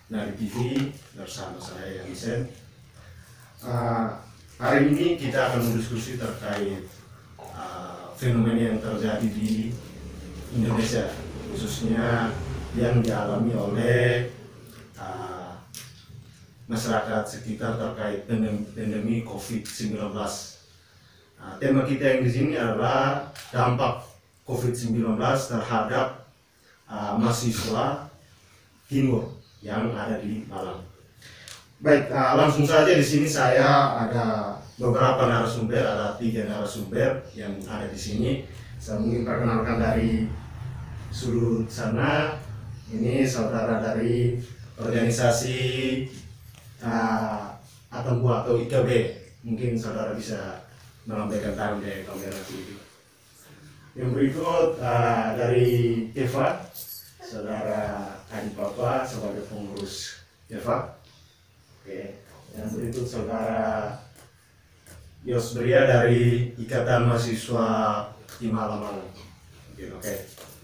Nari TV bersama saya Yansen. Hari ini kita akan berdiskusi terkait fenomena yang terjadi di Indonesia, khususnya yang dialami oleh masyarakat sekitar terkait pandemi COVID-19. Tema kita yang di sini adalah dampak COVID-19 terhadap mahasiswa timur yang ada di Malang. Baik, langsung saja di sini saya ada beberapa narasumber, ada 3 narasumber yang ada di sini. Saya mungkin perkenalkan dari sudut sana. Ini saudara dari organisasi Atombu atau IKB. Mungkin saudara bisa melambaikan tangan di kamera TV. Yang berikut dari Eva, saudara Adi Papa sebagai pengurus Eva. Oke. Yang berikut saudara Yos Bria dari Ikatan Mahasiswa di Malang. Oke.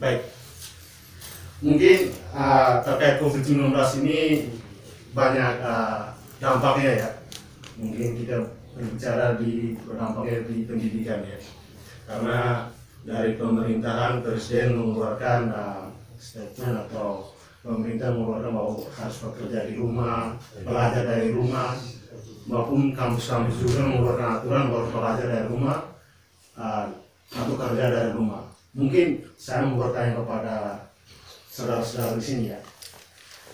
Baik. Mungkin terkait COVID-19 ini banyak dampaknya ya. Mungkin kita berbicara di dampaknya di pendidikan ya. Karena dari pemerintahan Presiden mengeluarkan statement atau pemerintah mengeluarkan bahwa harus bekerja di rumah, belajar dari rumah, maupun kampus-kampus juga mengeluarkan aturan bahwa belajar dari rumah atau kerja dari rumah. Mungkin saya mau bertanya kepada saudara-saudara di sini ya.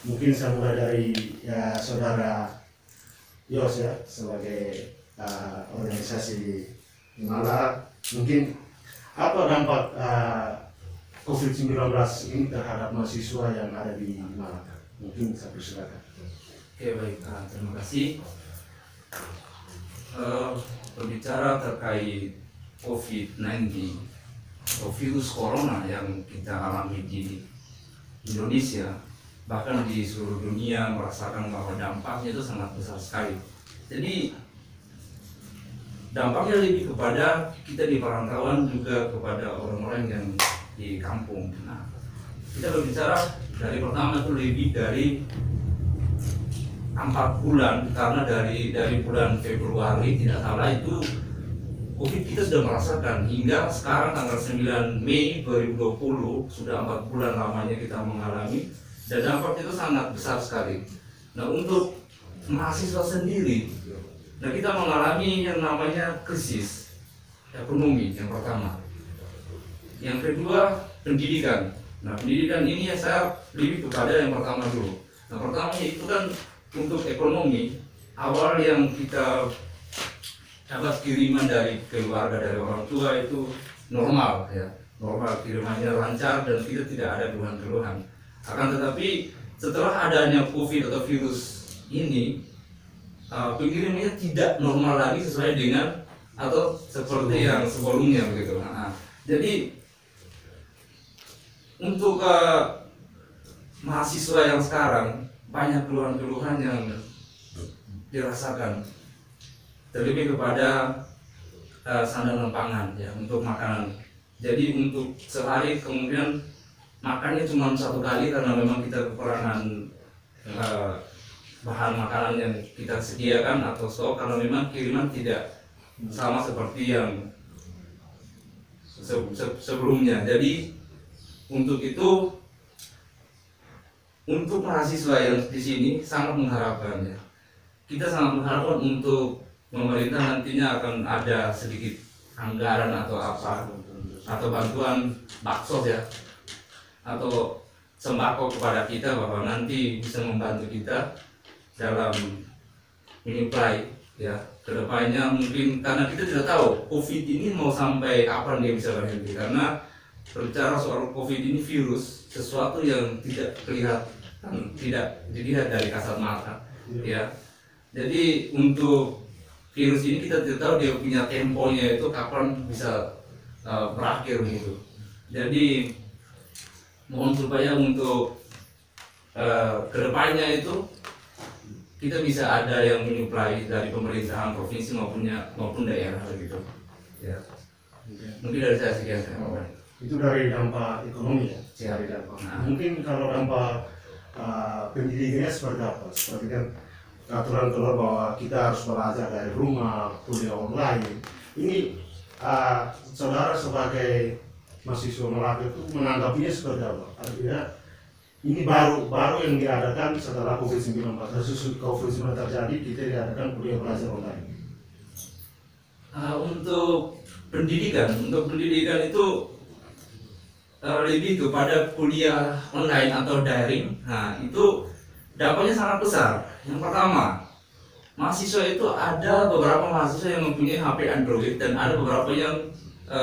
Mungkin saya mulai dari saudara Yos ya, sebagai organisasi di Malang. Mungkin apa dampak COVID-19 ini terhadap mahasiswa yang ada di Malang? Mungkin saya persilakan. Oke, baik, terima kasih. Berbicara terkait COVID-19 atau virus corona yang kita alami di Indonesia, bahkan di seluruh dunia merasakan bahwa dampaknya itu sangat besar sekali. Jadi dampaknya lebih kepada kita di perantauan, juga kepada orang-orang yang di kampung. Nah, kita berbicara dari pertama itu lebih dari 4 bulan, karena dari bulan Februari tidak salah itu COVID kita sudah merasakan hingga sekarang tanggal 9 Mei 2020, sudah 4 bulan lamanya kita mengalami, dan dampak itu sangat besar sekali. Nah, untuk mahasiswa sendiri, nah kita mengalami yang namanya krisis ekonomi yang pertama. Yang kedua, pendidikan. Nah, pendidikan ini ya saya lebih kepada yang pertama dulu. Nah, pertamanya itu kan untuk ekonomi, awal yang kita dapat kiriman dari keluarga, dari orang tua itu normal ya, normal, kirimannya lancar dan kita tidak ada keluhan-keluhan. Akan tetapi setelah adanya COVID atau virus ini, pengirimannya tidak normal lagi sesuai dengan atau seperti yang sebelumnya begitu. Nah, jadi untuk mahasiswa yang sekarang banyak keluhan-keluhan yang dirasakan, terlebih kepada sandaran pangan ya, untuk makanan. Jadi untuk sehari kemudian makannya cuma 1 kali karena memang kita kekurangan bahan makanan yang kita sediakan atau stok, karena memang kiriman tidak sama seperti yang sebelumnya. Jadi untuk itu, untuk mahasiswa yang di sini sangat mengharapkan ya. Kita sangat mengharapkan untuk pemerintah nantinya akan ada sedikit anggaran atau apa, atau bantuan baksos ya, atau sembako kepada kita, bahwa nanti bisa membantu kita dalam menyuplai ya kedepannya. Mungkin karena kita tidak tahu COVID ini mau sampai kapan dia bisa berhenti, karena berbicara soal COVID ini virus, sesuatu yang tidak kelihatan, tidak dilihat dari kasat mata ya. Jadi untuk virus ini kita tidak tahu dia punya temponya itu kapan bisa berakhir gitu. Jadi mohon supaya untuk kedepannya itu kita bisa ada yang menyuplai dari pemerintahan provinsi maupun daerah gitu ya. Mungkin dari saya sekian. Itu dari dampak ekonomi ya. Dari dampak. Mungkin kalau dampak pendidikannya seperti apa? Seperti kan aturan keluar bahwa kita harus belajar dari rumah, kuliah online. Ini saudara sebagai mahasiswa Melaka itu menanggapinya seperti apa? Artinya ini baru yang diadakan setelah COVID-19. Kasus COVID-19 terjadi, kita diadakan kuliah belajar online. Untuk pendidikan itu lebih kepada kuliah online atau daring. Nah, itu dampaknya sangat besar. Yang pertama, mahasiswa itu ada beberapa mahasiswa yang mempunyai HP Android dan ada beberapa yang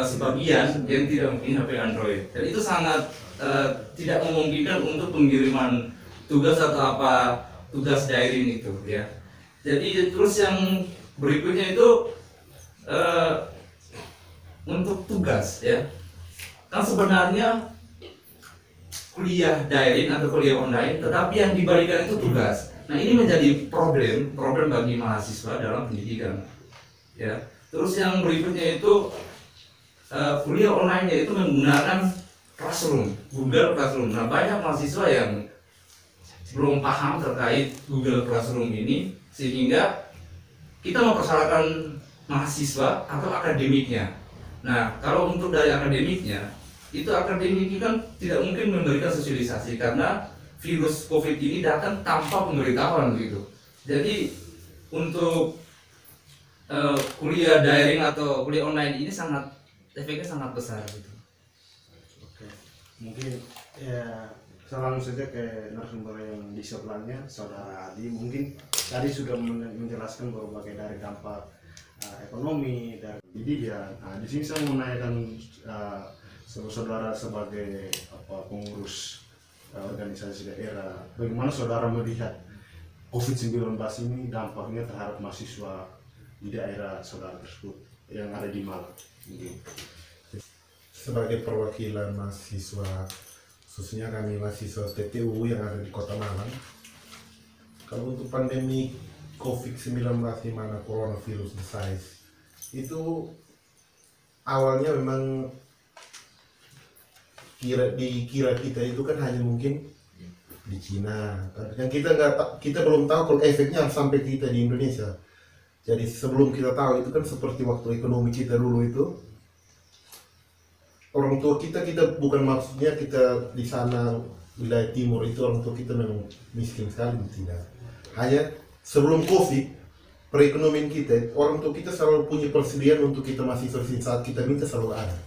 sebagian yang tidak mempunyai HP Android. Dan itu sangat tidak memungkinkan untuk pengiriman tugas atau tugas daring itu, ya. Jadi terus yang berikutnya itu untuk tugas, ya. Kan sebenarnya kuliah daring atau kuliah online, tetapi yang diberikan itu tugas. Nah, ini menjadi problem bagi mahasiswa dalam pendidikan, ya. Terus yang berikutnya itu kuliah online, yaitu menggunakan Google Classroom. Nah, banyak mahasiswa yang belum paham terkait Google Classroom ini, sehingga kita mempersalahkan mahasiswa atau akademiknya. Nah, kalau untuk dari akademiknya, itu akademik kan tidak mungkin memberikan sosialisasi karena virus COVID ini datang tanpa pemberitahuan begitu. Jadi untuk kuliah daring atau kuliah online ini efeknya sangat besar gitu. Oke, mungkin ya saya langsung saja ke narasumber yang di sebelahnya, Saudara Adi. Mungkin tadi sudah menjelaskan berbagai dari dampak ekonomi dan pendidikan. Nah, di sini saya mau menanyakan saudara sebagai pengurus organisasi daerah, bagaimana saudara melihat COVID-19 ini dampaknya terhadap mahasiswa di daerah saudara tersebut yang ada di Malang? Sebagai perwakilan mahasiswa, khususnya kami mahasiswa TTU yang ada di Kota Malang, kalau untuk pandemi COVID-19 di mana coronavirus size itu awalnya memang dikira kita itu kan hanya mungkin di Cina, tapi kan kita belum tahu kalau efeknya sampai kita di Indonesia. Jadi sebelum kita tahu itu kan seperti waktu ekonomi kita dulu itu, orang tua kita bukan maksudnya kita di sana wilayah timur itu orang tua kita memang miskin sekali, tidak. Hanya sebelum COVID, perekonomian kita, orang tua kita selalu punya persediaan untuk kita mahasiswa saat kita minta selalu ada.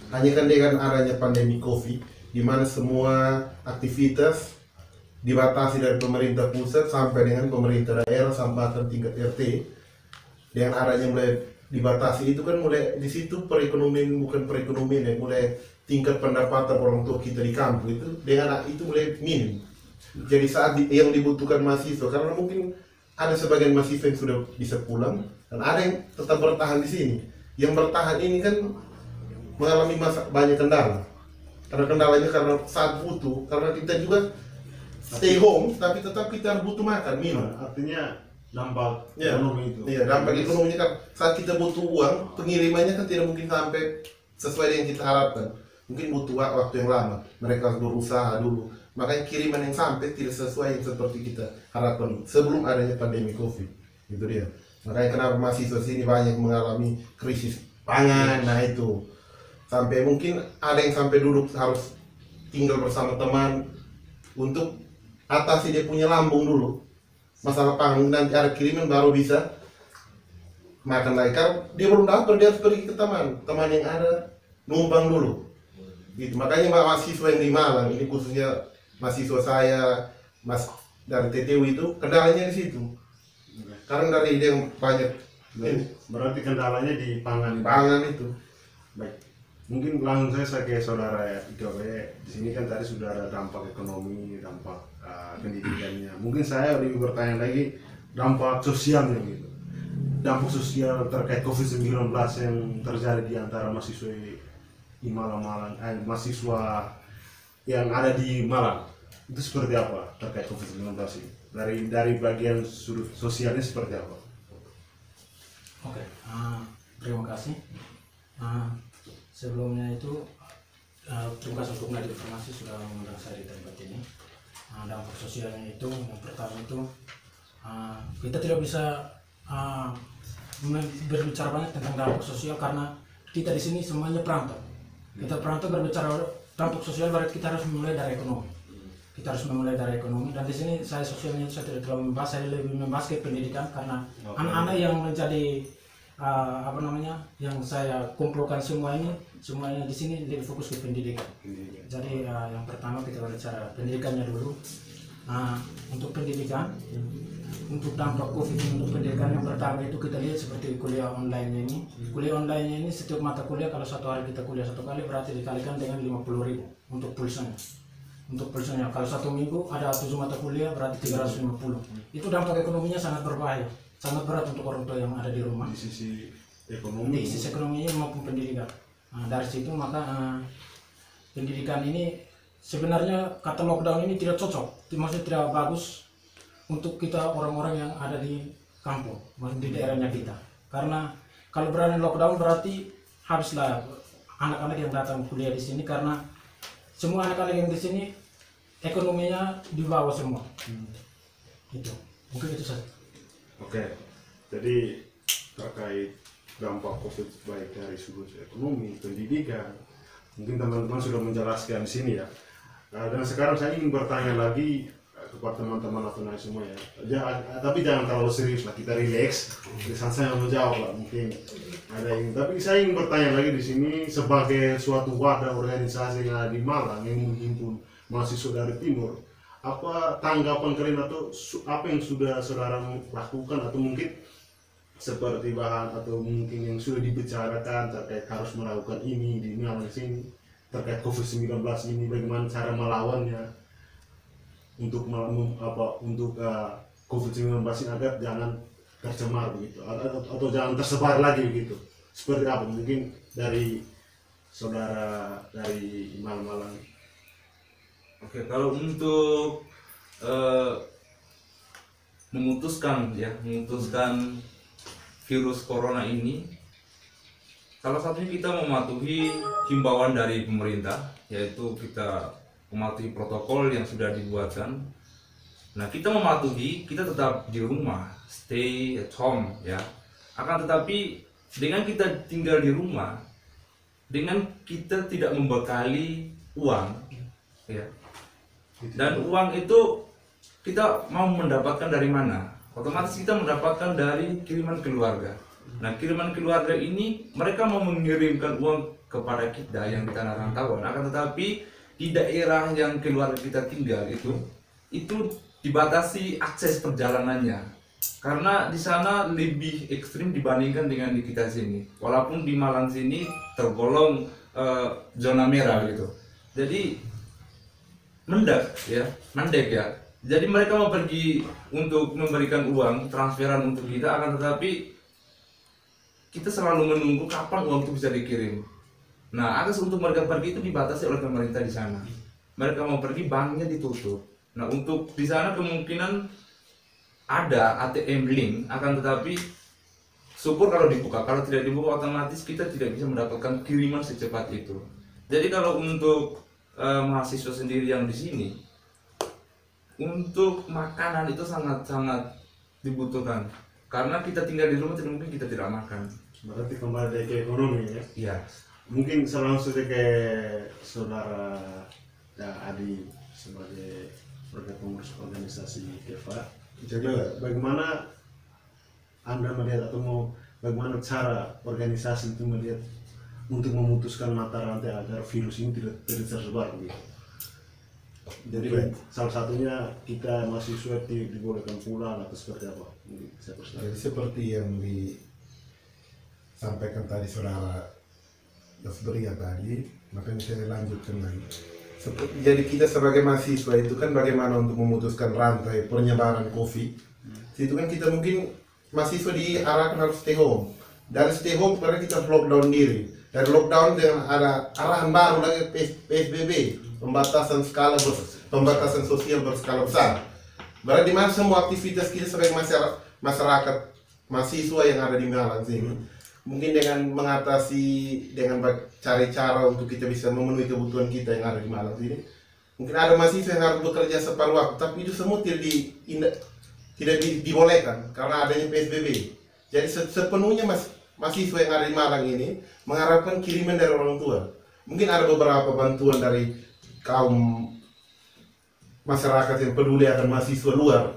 Hanya kan dengan adanya pandemi COVID, di mana semua aktivitas dibatasi dari pemerintah pusat sampai dengan pemerintah daerah sampai tingkat RT, dengan adanya mulai dibatasi itu kan mulai di situ perekonomian bukan perekonomian ya, mulai tingkat pendapatan orang tua kita di kampung itu dengan itu mulai minim. Jadi saat yang dibutuhkan mahasiswa, karena mungkin ada sebagian mahasiswa yang sudah bisa pulang dan ada yang tetap bertahan di sini. Yang bertahan ini kan mengalami banyak kendala. Karena kendalanya karena saat butuh, karena kita juga stay home, tapi tetap kita butuh makan, minum. Artinya dampak ekonomi itu. Iya, dampak ekonominya kan saat kita butuh uang, pengirimannya kan tidak mungkin sampai sesuai dengan kita harapkan. Mungkin butuh waktu yang lama. Mereka harus berusaha dulu. Makanya kiriman yang sampai tidak sesuai yang seperti kita harapkan sebelum adanya pandemi COVID. Itu dia. Makanya kenapa mahasiswa sini banyak mengalami krisis pangan. Nah itu. Sampai mungkin ada yang sampai duduk harus tinggal bersama teman untuk atasi dia punya lambung dulu. Masalah pangan, nanti ada kiriman baru bisa makan lagi. Karena dia belum dapat, dia harus pergi ke teman yang ada, numpang dulu. Gitu. Makanya mahasiswa yang di Malang ini khususnya mahasiswa saya, mas dari TTU itu kendalanya di situ. Karena dari ide yang banyak. Berarti kendalanya di pangan. Pangan itu. Baik. Mungkin langsung saya ke saudara ya, di sini kan tadi sudah ada dampak ekonomi, dampak pendidikannya. Mungkin saya lebih bertanya lagi dampak sosialnya gitu. Dampak sosial terkait COVID-19 yang terjadi di antara mahasiswa di Malang, mahasiswa yang ada di Malang itu seperti apa terkait COVID-19 ini? Dari bagian sudut sosialnya seperti apa? Oke, terima kasih. Sebelumnya itu terima kasih untuk menarik informasi sudah mengundang saya di tempat ini. dampak sosialnya itu yang pertama itu kita tidak bisa berbicara banyak tentang dampak sosial karena kita di sini semuanya perantau. Kita perantau berbicara dampak sosial berarti kita harus memulai dari ekonomi. Kita harus memulai dari ekonomi, dan di sini saya sosialnya saya tidak terlalu membahas, saya lebih membahas ke pendidikan karena anak-anak yang menjadi yang saya kumpulkan semuanya di sini lebih fokus ke pendidikan. Jadi yang pertama kita berbicara pendidikannya dulu. Untuk pendidikan, untuk dampak COVID untuk pendidikan yang pertama itu kita lihat seperti kuliah online ini. Kuliah online ini setiap mata kuliah kalau satu hari kita kuliah satu kali berarti dikalikan dengan 50.000 untuk pulsanya. Untuk pulsanya kalau satu minggu ada 7 mata kuliah berarti 350. Itu dampak ekonominya sangat berbahaya, sangat berat untuk orang tua yang ada di rumah. Di sisi ekonomi. Di sisi ekonominya maupun pendidikan. Dari situ maka pendidikan ini sebenarnya kata lockdown ini tidak cocok, maksudnya tidak bagus untuk kita orang-orang yang ada di kampung, di daerahnya kita. Karena kalau berani lockdown berarti habislah anak-anak yang datang kuliah di sini karena semua anak-anak yang di sini ekonominya di bawah semua. Itu mungkin itu saja. Oke, jadi terkait dampak COVID baik dari sudut ekonomi, pendidikan, mungkin teman-teman sudah menjelaskan di sini ya. Dan sekarang saya ingin bertanya lagi kepada teman-teman atau naik semua ya. Tapi jangan terlalu serius lah, kita relax. Lisan saya menjawab lah, mungkin ada yang. Tapi saya ingin bertanya lagi di sini sebagai suatu wadah organisasi yang ada di Malang yang menghimpun mahasiswa dari Timur. Apa tanggapan kalian atau apa yang sudah saudara lakukan atau mungkin seperti bahan atau mungkin yang sudah dibicarakan terkait harus melakukan ini di Malang sini terkait COVID-19 ini, bagaimana cara melawannya untuk COVID-19 ini agar jangan tercemar begitu atau jangan tersebar lagi begitu. Seperti apa mungkin dari saudara dari Malang. Oke, kalau untuk memutuskan virus corona ini, salah satunya kita mematuhi himbauan dari pemerintah, yaitu kita mematuhi protokol yang sudah dibuatkan. Nah, kita mematuhi, kita tetap di rumah, stay at home ya. Akan tetapi dengan kita tinggal di rumah, dengan kita tidak membekali uang ya. Dan uang itu kita mau mendapatkan dari mana? Otomatis kita mendapatkan dari kiriman keluarga. Nah, kiriman keluarga ini mereka mau mengirimkan uang kepada kita yang di tanah rantauan. Akan tetapi di daerah yang keluarga kita tinggal itu dibatasi akses perjalanannya. Karena di sana lebih ekstrim dibandingkan dengan di kita sini. Walaupun di Malang sini tergolong zona merah gitu. Jadi mendek ya. Jadi mereka mau pergi untuk memberikan uang transferan untuk kita, akan tetapi kita selalu menunggu kapan uang itu bisa dikirim. Nah, akses untuk mereka pergi itu dibatasi oleh pemerintah di sana. Mereka mau pergi, banknya ditutup. Nah, untuk di sana kemungkinan ada ATM link, akan tetapi syukur kalau dibuka. Kalau tidak dibuka, otomatis kita tidak bisa mendapatkan kiriman secepat itu. Jadi kalau untuk mahasiswa sendiri yang di sini, untuk makanan itu sangat-sangat dibutuhkan. Karena kita tinggal di rumah, tidak mungkin kita tidak makan. Berarti kembali ke ekonomi ya. Iya. Mungkin langsung ke saudara Adi sebagai pengurus organisasi KEFA. Jadi bagaimana Anda melihat atau bagaimana cara organisasi itu melihat untuk memutuskan mata rantai agar virus ini tidak tersebar begitu? Jadi salah satunya kita mahasiswa dibolehkan pulang atau seperti apa? Jadi seperti yang disampaikan tadi saudara Yosbria tadi, makanya saya lanjutkan lagi. Jadi kita sebagai mahasiswa itu kan bagaimana untuk memutuskan rantai penyebaran COVID. Itu kan kita mungkin mahasiswa diarahkan harus stay home. Dari stay home berarti kita lockdown diri. Dari lockdown dengan ada arahan baru lagi PSBB, pembatasan sosial berskala besar. Berarti mana semua aktivitas kita sebagai masyarakat mahasiswa yang ada di Malang sini, mungkin dengan mengatasi dengan cari cara untuk kita bisa memenuhi kebutuhan kita yang ada di Malang sini, Mungkin ada mahasiswa yang harus bekerja separuh waktu, tapi itu semua tidak dibolehkan karena adanya PSBB. Jadi sepenuhnya mahasiswa yang ada di Malang ini mengharapkan kiriman dari orang tua. Mungkin ada beberapa bantuan dari kaum masyarakat yang peduli akan mahasiswa luar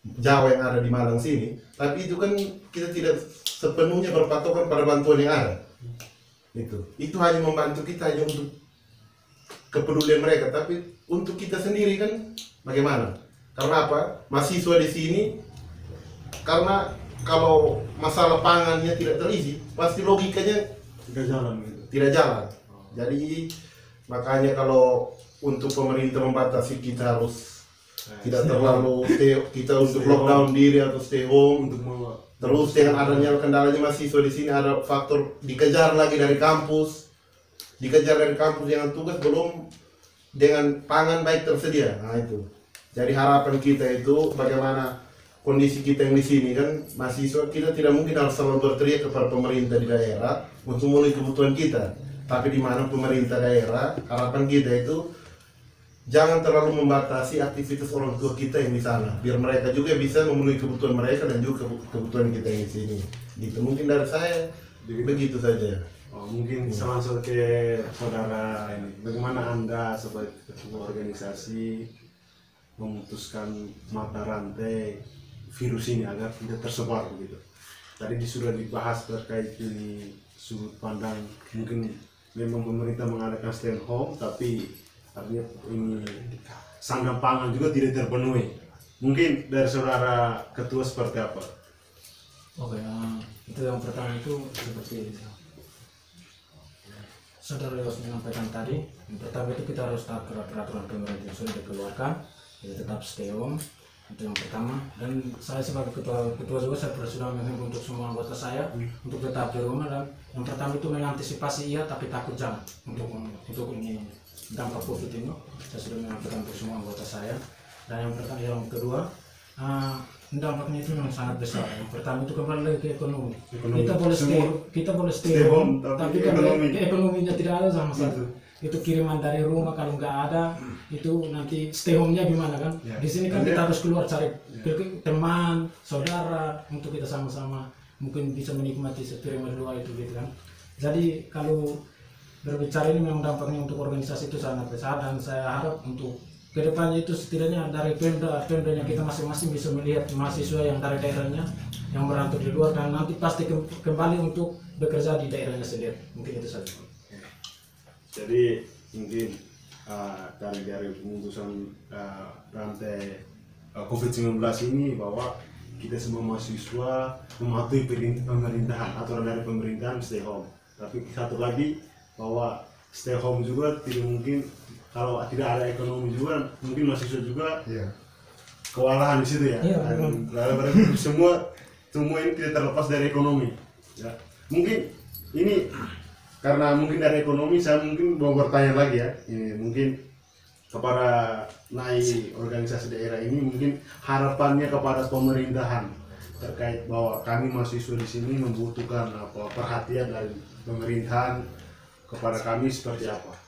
Jawa yang ada di Malang sini, tapi itu kan kita tidak sepenuhnya berpatokan pada bantuan yang ada. Itu hanya membantu kita hanya untuk kepedulian mereka, tapi untuk kita sendiri kan bagaimana? Karena apa? Mahasiswa di sini, karena kalau masalah pangannya tidak terisi, pasti logikanya tidak jalan gitu. Tidak jalan. Jadi makanya kalau untuk pemerintah membatasi, kita harus tidak terlalu kita untuk lockdown diri atau stay home. Terus dengan adanya kendalanya mahasiswa di sini, ada faktor dikejar lagi dari kampus. Dengan tugas belum dengan pangan baik tersedia. Nah itu. Jadi harapan kita itu bagaimana kondisi kita yang di sini kan mahasiswa, kita tidak mungkin harus selalu berteriak kepada pemerintah di daerah untuk memenuhi kebutuhan kita. Tapi di mana pemerintah daerah, harapan kita itu jangan terlalu membatasi aktivitas orang tua kita yang di sana, biar mereka juga bisa memenuhi kebutuhan mereka dan juga kebutuhan kita yang di sini. Gitu mungkin dari saya begitu saja. Mungkin langsung ke saudara ini, bagaimana Anda sebagai ketua organisasi memutuskan mata rantai virus ini agar tidak tersebar begitu? Tadi sudah dibahas terkait ini sudut pandang, mungkin memang pemerintah mengadakan stay home, tapi artinya ini sandang pangan juga tidak terpenuhi. Mungkin dari saudara ketua seperti apa? Oke, itu yang pertama itu seperti itu. Saudara Leos menyampaikan tadi, yang pertama itu kita harus taat peraturan pemerintah yang sudah dikeluarkan, kita tetap stay home, itu yang pertama. Dan saya sebagai ketua juga saya sudah menghimbau untuk semua anggota saya untuk tetap di rumah. Dan yang pertama itu mengantisipasi iya tapi takut jangan untuk ini dampak COVID ini. Saya sudah menyampaikan untuk semua anggota saya. Dan yang kedua, dampaknya itu memang sangat besar. Yang pertama itu kembali lagi ke ekonomi. Kita boleh stay home, tapi kan ekonominya tidak ada sama sekali. Itu kiriman dari rumah kalau nggak ada, itu nanti stay home-nya gimana kan? Di sini kan kita harus keluar cari teman, saudara untuk kita sama-sama mungkin bisa menikmati sepiring berdua itu gitu kan. Jadi kalau berbicara ini memang dampaknya untuk organisasi itu sangat besar, dan saya harap untuk kedepannya itu setidaknya dari pemda-pemdanya kita masing-masing bisa melihat mahasiswa yang dari daerahnya yang merantau di luar, dan nanti pasti kembali untuk bekerja di daerahnya sendiri. Mungkin itu saja. Jadi mungkin dari pemutusan rantai COVID-19 ini bahwa kita semua mahasiswa mematuhi pemerintahan, aturan dari pemerintahan stay home. Tapi satu lagi bahwa stay home juga tidak mungkin kalau tidak ada ekonomi juga, mungkin mahasiswa juga kewalahan di situ ya. Lalu semua ini tidak terlepas dari ekonomi. Ya. Mungkin ini karena mungkin dari ekonomi, saya mungkin mau bertanya lagi ya. Ini mungkin kepada NAI organisasi daerah ini, mungkin harapannya kepada pemerintahan terkait bahwa kami mahasiswa di sini membutuhkan perhatian dari pemerintahan kepada kami seperti apa?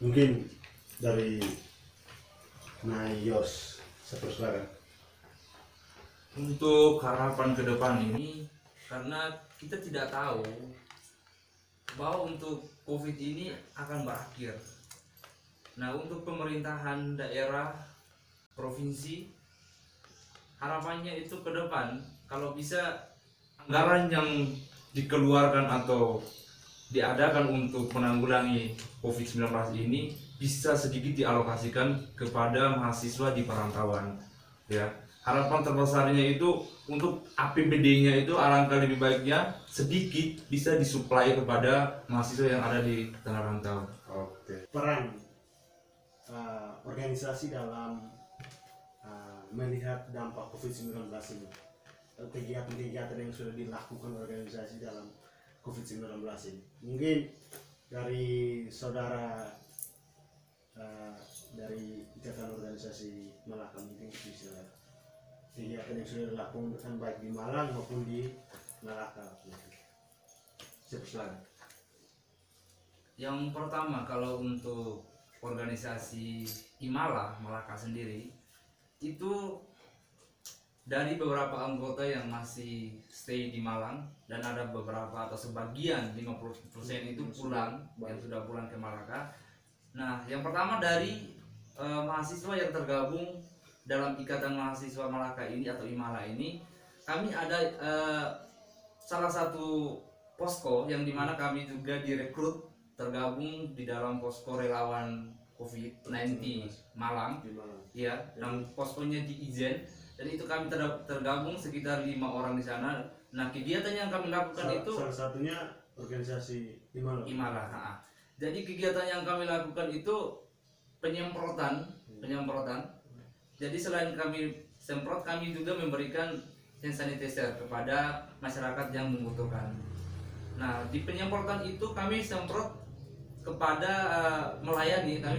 Mungkin dari Nayos seperti. Untuk harapan ke depan ini, karena kita tidak tahu bahwa untuk COVID ini akan berakhir. Nah, untuk pemerintahan daerah, provinsi, harapannya itu ke depan kalau bisa anggaran yang dikeluarkan atau diadakan untuk menanggulangi COVID-19 ini bisa sedikit dialokasikan kepada mahasiswa di perantauan. Ya, harapan terbesarnya itu untuk APBD-nya itu alangkah lebih baiknya sedikit bisa disuplai kepada mahasiswa yang ada di tanah rantau. Oke. Peran organisasi dalam melihat dampak COVID-19 ini, kegiatan-kegiatan yang sudah dilakukan organisasi dalam COVID-19 ini. Mungkin dari saudara dari Ikatan Organisasi Malaka, mungkin bisa kegiatan yang sudah dilakukan baik di Malang maupun di Malaka. Yang pertama, kalau untuk organisasi Himala Malaka sendiri itu dari beberapa anggota yang masih stay di Malang, dan ada beberapa atau sebagian 50% itu pulang, yang sudah pulang ke Malaka. Nah, yang pertama dari mahasiswa yang tergabung dalam Ikatan Mahasiswa Malaka ini atau Himala ini, kami ada salah satu posko yang dimana kami juga direkrut tergabung di dalam posko relawan COVID-19 Malang, ya, dan poskonya di Ijen, dan itu kami tergabung sekitar 5 orang di sana. Nah, kegiatan yang kami lakukan itu salah satunya organisasi Himala. Himala. Jadi kegiatan yang kami lakukan itu penyemprotan. Jadi selain kami semprot, kami juga memberikan hand sanitizer kepada masyarakat yang membutuhkan. Nah, di penyemprotan itu kami semprot kepada kami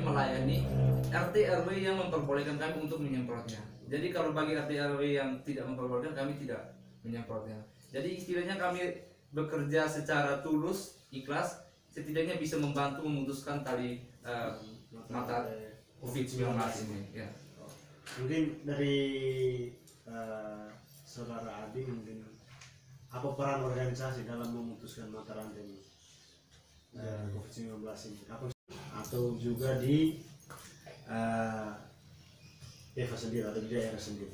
melayani RT RW yang memperbolehkan kami untuk menyemprotnya. Jadi kalau bagi RT RW yang tidak memperbolehkan, kami tidak menyemprotnya. Jadi istilahnya kami bekerja secara tulus, ikhlas, setidaknya bisa membantu memutuskan tali mata COVID-19 ini. Ya. Mungkin dari saudara Adi, mungkin apa peran organisasi dalam memutuskan mata rantai COVID-19 ini? Apa, atau juga di Eva sendiri atau di daerah sendiri?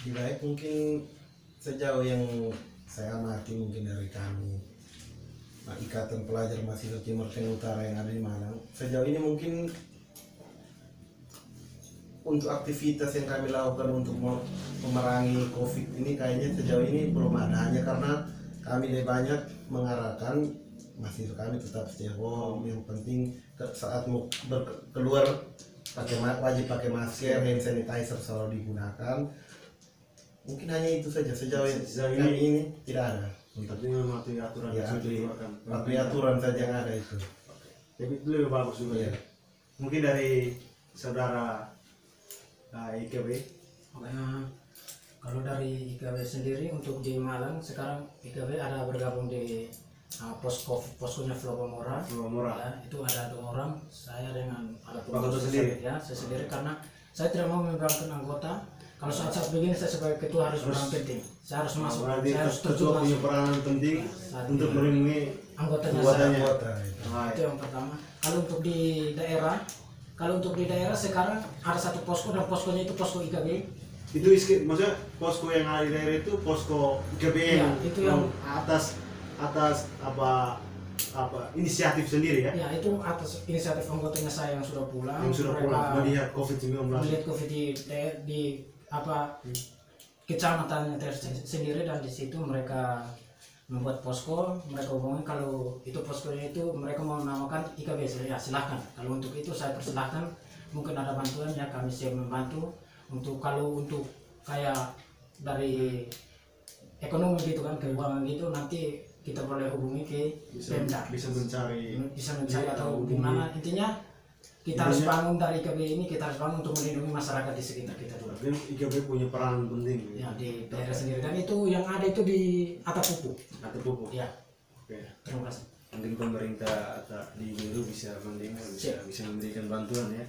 Di baik mungkin sejauh yang saya amati mungkin dari kami Ikatan Pelajar Mahasiswa Timur Tengah Utara yang ada di Malang, sejauh ini mungkin untuk aktivitas yang kami lakukan untuk memerangi COVID ini kayaknya sejauh ini belum ada, hanya karena kami lebih banyak mengarahkan mahasiswa kami tetap stay home. Yang penting saat mau keluar wajib pakai masker, hand sanitizer selalu digunakan. Mungkin hanya itu saja sejauh ini tidak ada. Tapi mematuhi aturan Ya, yang sudah dikeluarkan. patuhi aturan saja yang ada itu. Tapi itu lebih bagus juga ya. Mungkin dari saudara IKB. Kalau dari IKB sendiri untuk di Malang sekarang IKB ada bergabung di poskonya Flogomora. Ya, itu ada 2 orang, saya dengan ada Anggota sendiri? Ya, saya sendiri, karena saya tidak mau membebankan anggota. Kalau saat begini saya sebagai ketua harus berperan penting. Saya harus masuk. Berarti Saya harus ketua punya peranan penting untuk melindungi anggotanya. Anggota Itu yang pertama. Kalau untuk di daerah sekarang ada satu posko, dan poskonya itu posko IKB. Itu maksudnya posko yang ada di daerah itu posko IKB Ya, itu yang atas apa inisiatif sendiri ya? Ya, itu atas inisiatif anggotanya saya yang sudah pulang. Yang sudah pulang melihat COVID-19. Melihat COVID di kecamatannya sendiri, dan di situ mereka membuat posko. Mereka hubungi kalau itu poskonya itu mereka mau namakan IKB, ya silahkan. Kalau untuk itu saya persilahkan, mungkin ada bantuan ya kami siap membantu. Kalau untuk kayak dari ekonomi gitu kan, keuangan gitu, nanti kita boleh hubungi ke Pemda, bisa mencari atau gimana. Intinya kita harus bangun dari IKB ini, kita harus bangun untuk melindungi masyarakat di sekitar kita dulu. Dan IKB punya peran penting Ya, di daerah sendiri, dan itu yang ada itu di Atap Pupuk. atau pupuk. Ya, Oke. terima kasih. Mungkin pemerintah atau di Biru bisa mendengar, bisa memberikan bantuan ya.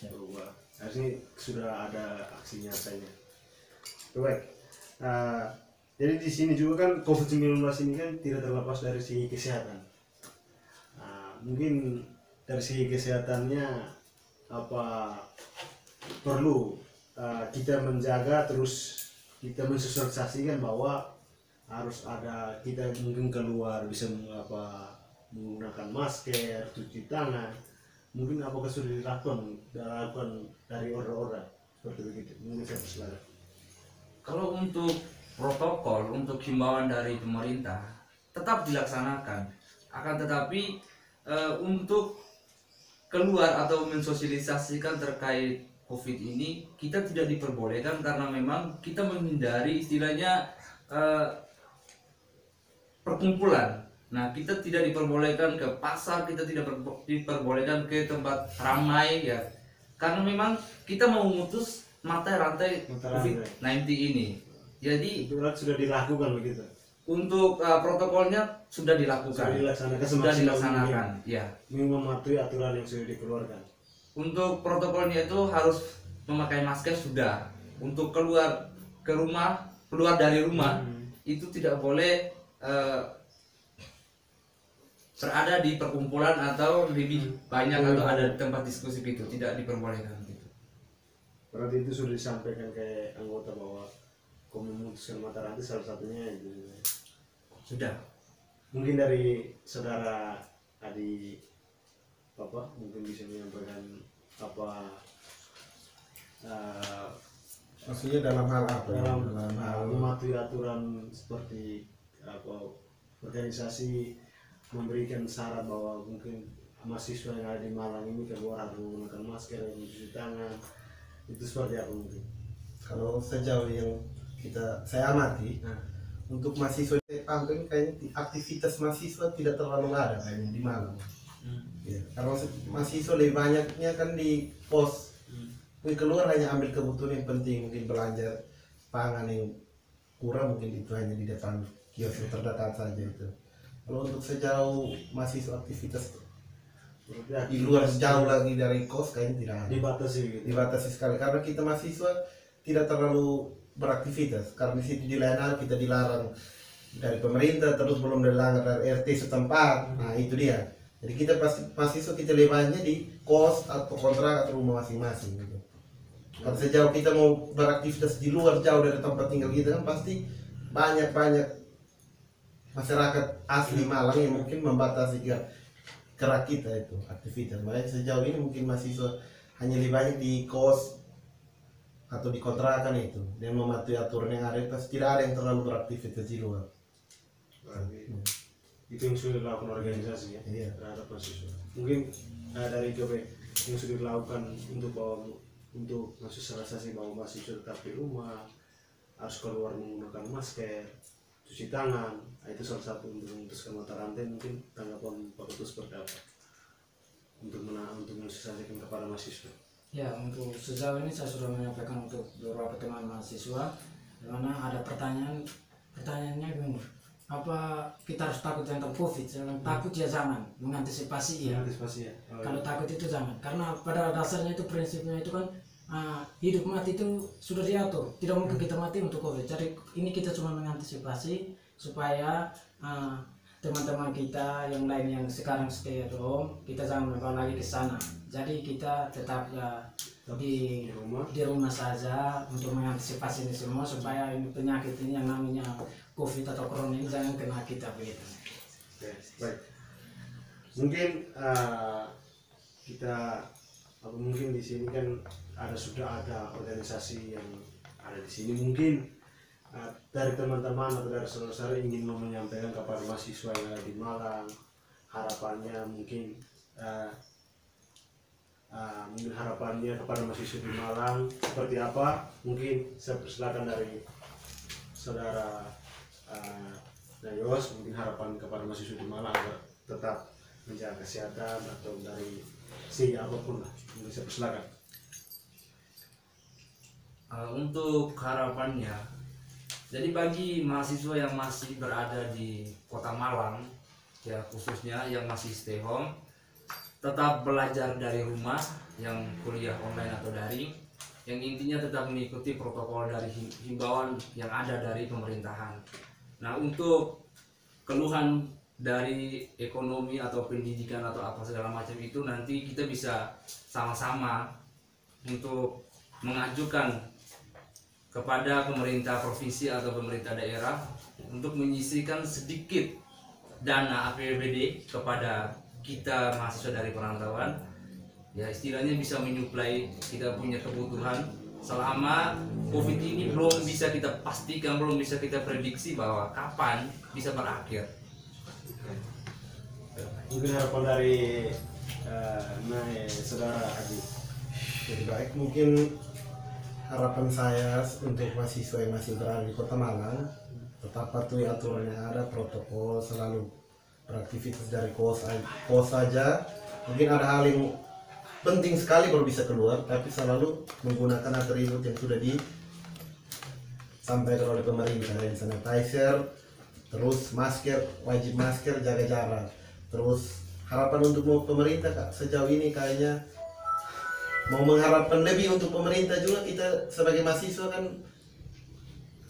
Bahwa harusnya sudah ada aksi nyatanya. Baik. Jadi di sini juga kan COVID-19 ini kan tidak terlepas dari segi kesehatan. Mungkin dari segi kesehatannya apa perlu kita menjaga, terus kita mensosialisasikan bahwa harus ada, kita mungkin keluar bisa menggunakan masker, cuci tangan. Mungkin apakah sudah dilakukan dari order-order seperti begitu? Mungkin saya persilakan. Kalau untuk protokol, untuk himbauan dari pemerintah tetap dilaksanakan, akan tetapi untuk keluar atau mensosialisasikan terkait COVID ini kita tidak diperbolehkan, karena memang kita menghindari istilahnya perkumpulan. Nah, kita tidak diperbolehkan ke pasar, kita tidak diperbolehkan ke tempat ramai ya, karena memang kita mau memutus mata rantai COVID-19 ini. Jadi itu sudah dilakukan begitu. Untuk protokolnya sudah dilakukan, sudah dilaksanakan, ya. Mematuhi aturan yang sudah dikeluarkan. Untuk protokolnya itu harus memakai masker sudah. Untuk keluar dari rumah itu tidak boleh berada di perkumpulan atau lebih banyak atau ada tempat diskusi itu tidak diperbolehkan gitu. Berarti itu sudah disampaikan ke anggota bahwa kau memutuskan mata rantai salah satunya itu. Sudah. Mungkin dari saudara Adi Bapak mungkin bisa menyampaikan apa maksudnya dalam hal apa? dalam hal mematuhi aturan seperti apa organisasi memberikan syarat bahwa mungkin mahasiswa yang ada di Malang ini keluar harus menggunakan masker, mencuci tangan, itu seperti apa mungkin? Kalau sejauh yang saya amati, untuk mahasiswa di Pangkeng kayaknya aktivitas mahasiswa tidak terlalu ada kayaknya di Malang. Ya, karena mahasiswa lebih banyaknya kan di pos. Mungkin keluar hanya ambil kebutuhan yang penting, mungkin belanja pangan yang kurang mungkin itu hanya di depan kios yang terdekat saja itu. Kalau untuk sejauh mahasiswa aktivitas di luar jauh lagi dari kos kayaknya tidak ada. Dibatasi gitu. Dibatasi sekali karena kita mahasiswa tidak terlalu beraktivitas karena di situ di lain hal kita dilarang dari pemerintah terus belum dilanggar dari RT setempat. Nah itu dia. Jadi kita pasti mahasiswa kita lebihnya di kos atau kontrak atau rumah masing-masing gitu. Kalau sejauh kita mau beraktivitas di luar jauh dari tempat tinggal kita kan pasti banyak masyarakat asli Malang yang mungkin membatasi gerak kita itu aktivitas. Makanya sejauh ini mungkin mahasiswa hanya lebih banyak di kos atau di kontrakan itu dan mematuhi aturan yang ada, pasti tidak ada yang terlalu beraktivitas di luar. Itu yang sudah dilakukan organisasi ya terhadap mahasiswa. Mungkin dari GP yang sudah dilakukan untuk sosialisasi bahwa mahasiswa tetap di rumah, harus keluar menggunakan masker, cuci tangan. Nah, itu salah satu untuk memutuskan mata rantai. Mungkin tanggapan Pak Ketua seperti apa untuk mensosialisasikan kepada mahasiswa? Ya, untuk sejauh ini saya sudah menyampaikan untuk beberapa teman mahasiswa, di mana ada pertanyaannya gini, apa kita harus takut tentang COVID? Takut ya jangan, mengantisipasi ya. Kalau takut itu jangan, karena pada dasarnya itu prinsipnya itu kan hidup mati itu sudah diatur, tidak mungkin kita mati untuk COVID. Jadi ini kita cuma mengantisipasi supaya teman-teman kita yang lain yang sekarang stay at home kita jangan membawa lagi ke sana. Jadi kita tetap di rumah saja untuk mengantisipasi ini semua supaya ini penyakit ini yang namanya COVID atau corona ini jangan kena kita begitu. Oke, baik. Mungkin kita mungkin di sini kan sudah ada organisasi yang ada di sini. Mungkin dari teman-teman atau dari saudara-saudara ingin menyampaikan kepada mahasiswa yang ada di Malang harapannya mungkin harapannya kepada mahasiswa di Malang seperti apa? Mungkin saya persilakan dari saudara Nayos, mungkin harapan kepada mahasiswa di Malang agar tetap menjaga kesehatan atau dari segi apapun lah. Mungkin saya persilakan. Untuk harapannya, jadi bagi mahasiswa yang masih berada di Kota Malang, ya khususnya yang masih stay home, tetap belajar dari rumah, yang kuliah online atau daring, yang intinya tetap mengikuti protokol dari himbauan yang ada dari pemerintahan. Nah, untuk keluhan dari ekonomi atau pendidikan atau apa segala macam itu nanti kita bisa sama-sama untuk mengajukan kepada pemerintah provinsi atau pemerintah daerah untuk menyisihkan sedikit dana APBD kepada kita mahasiswa dari perantauan, ya istilahnya bisa menyuplai kita punya kebutuhan selama COVID ini belum bisa kita pastikan, belum bisa kita prediksi bahwa kapan bisa berakhir. Mungkin harapan dari saudara Adi. Jadi baik, mungkin harapan saya untuk mahasiswa yang masih berada di Kota Malang tetap patuhi aturan yang ada, protokol, selalu beraktivitas dari kos saja. Mungkin ada hal yang penting sekali kalau bisa keluar, tapi selalu menggunakan atribut yang sudah disampaikan oleh pemerintah, hand sanitizer, terus masker, wajib masker, jaga jarak. Terus harapan untuk pemerintah Kak, sejauh ini kayaknya mau mengharapkan lebih untuk pemerintah juga. Kita sebagai mahasiswa kan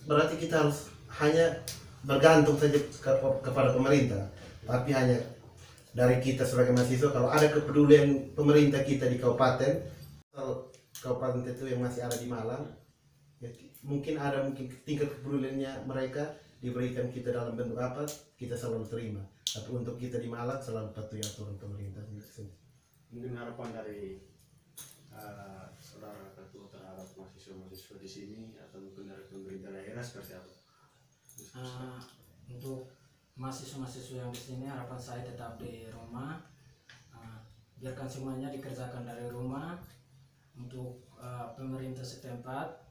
berarti kita harus hanya bergantung saja kepada pemerintah, tapi hanya dari kita sebagai mahasiswa. Kalau ada kepedulian pemerintah kita di kabupaten itu yang masih ada di Malang, ya, mungkin tingkat kepeduliannya mereka diberikan kita dalam bentuk apa, kita selalu terima. Tapi untuk kita di Malang selalu patuhi aturan pemerintah. Mungkin harapan dari saudara ketua terhadap mahasiswa-mahasiswa di sini atau mungkin dari pemerintah daerah seperti apa? Untuk mahasiswa-mahasiswa yang di sini, harapan saya tetap di rumah, biarkan semuanya dikerjakan dari rumah. Untuk pemerintah setempat,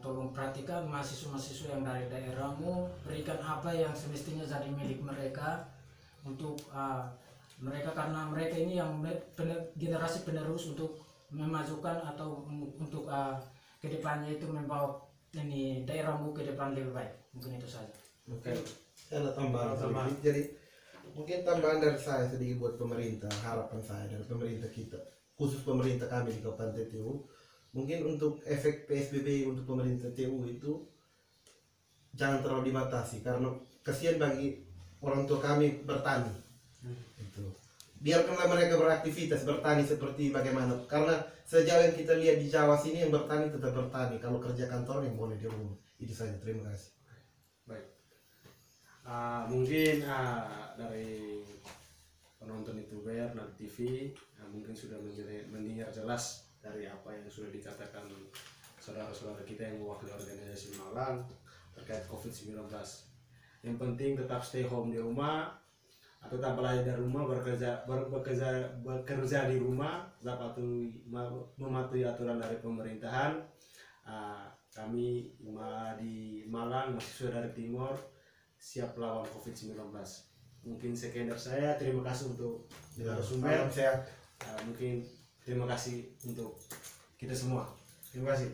tolong perhatikan mahasiswa-mahasiswa yang dari daerahmu, berikan apa yang semestinya jadi milik mereka untuk mereka, karena mereka ini yang generasi penerus untuk memajukan atau untuk kedepannya itu membawa ini daerahmu ke depan lebih baik. Mungkin itu saja. Oke, saya ada tambahan sedikit. Jadi mungkin tambahan dari saya sedikit buat pemerintah. Harapan saya dari pemerintah kita, khusus pemerintah kami di Kabupaten TU, mungkin untuk efek PSBB untuk pemerintah TU itu jangan terlalu dibatasi, karena kasihan bagi orang tua kami bertani. Itu biarkanlah mereka beraktivitas bertani seperti bagaimana, karena sejauh yang kita lihat di Jawa sini yang bertani tetap bertani. Kalau kerja kantor yang boleh di rumah. Itu saja, terima kasih. Baik, mungkin dari penonton YouTuber dan TV mungkin sudah mendengar jelas dari apa yang sudah dikatakan saudara-saudara kita yang mewakili organisasi Malang terkait COVID-19. Yang penting tetap stay home di rumah, atau tak belajar dari rumah, bekerja di rumah, tetap mematuhi aturan dari pemerintahan. Kami di Malang, mahasiswa dari Timor, siap lawan COVID-19. Mungkin sekian dari saya. Terima kasih untuk narasumber. Mungkin terima kasih untuk kita semua. Terima kasih.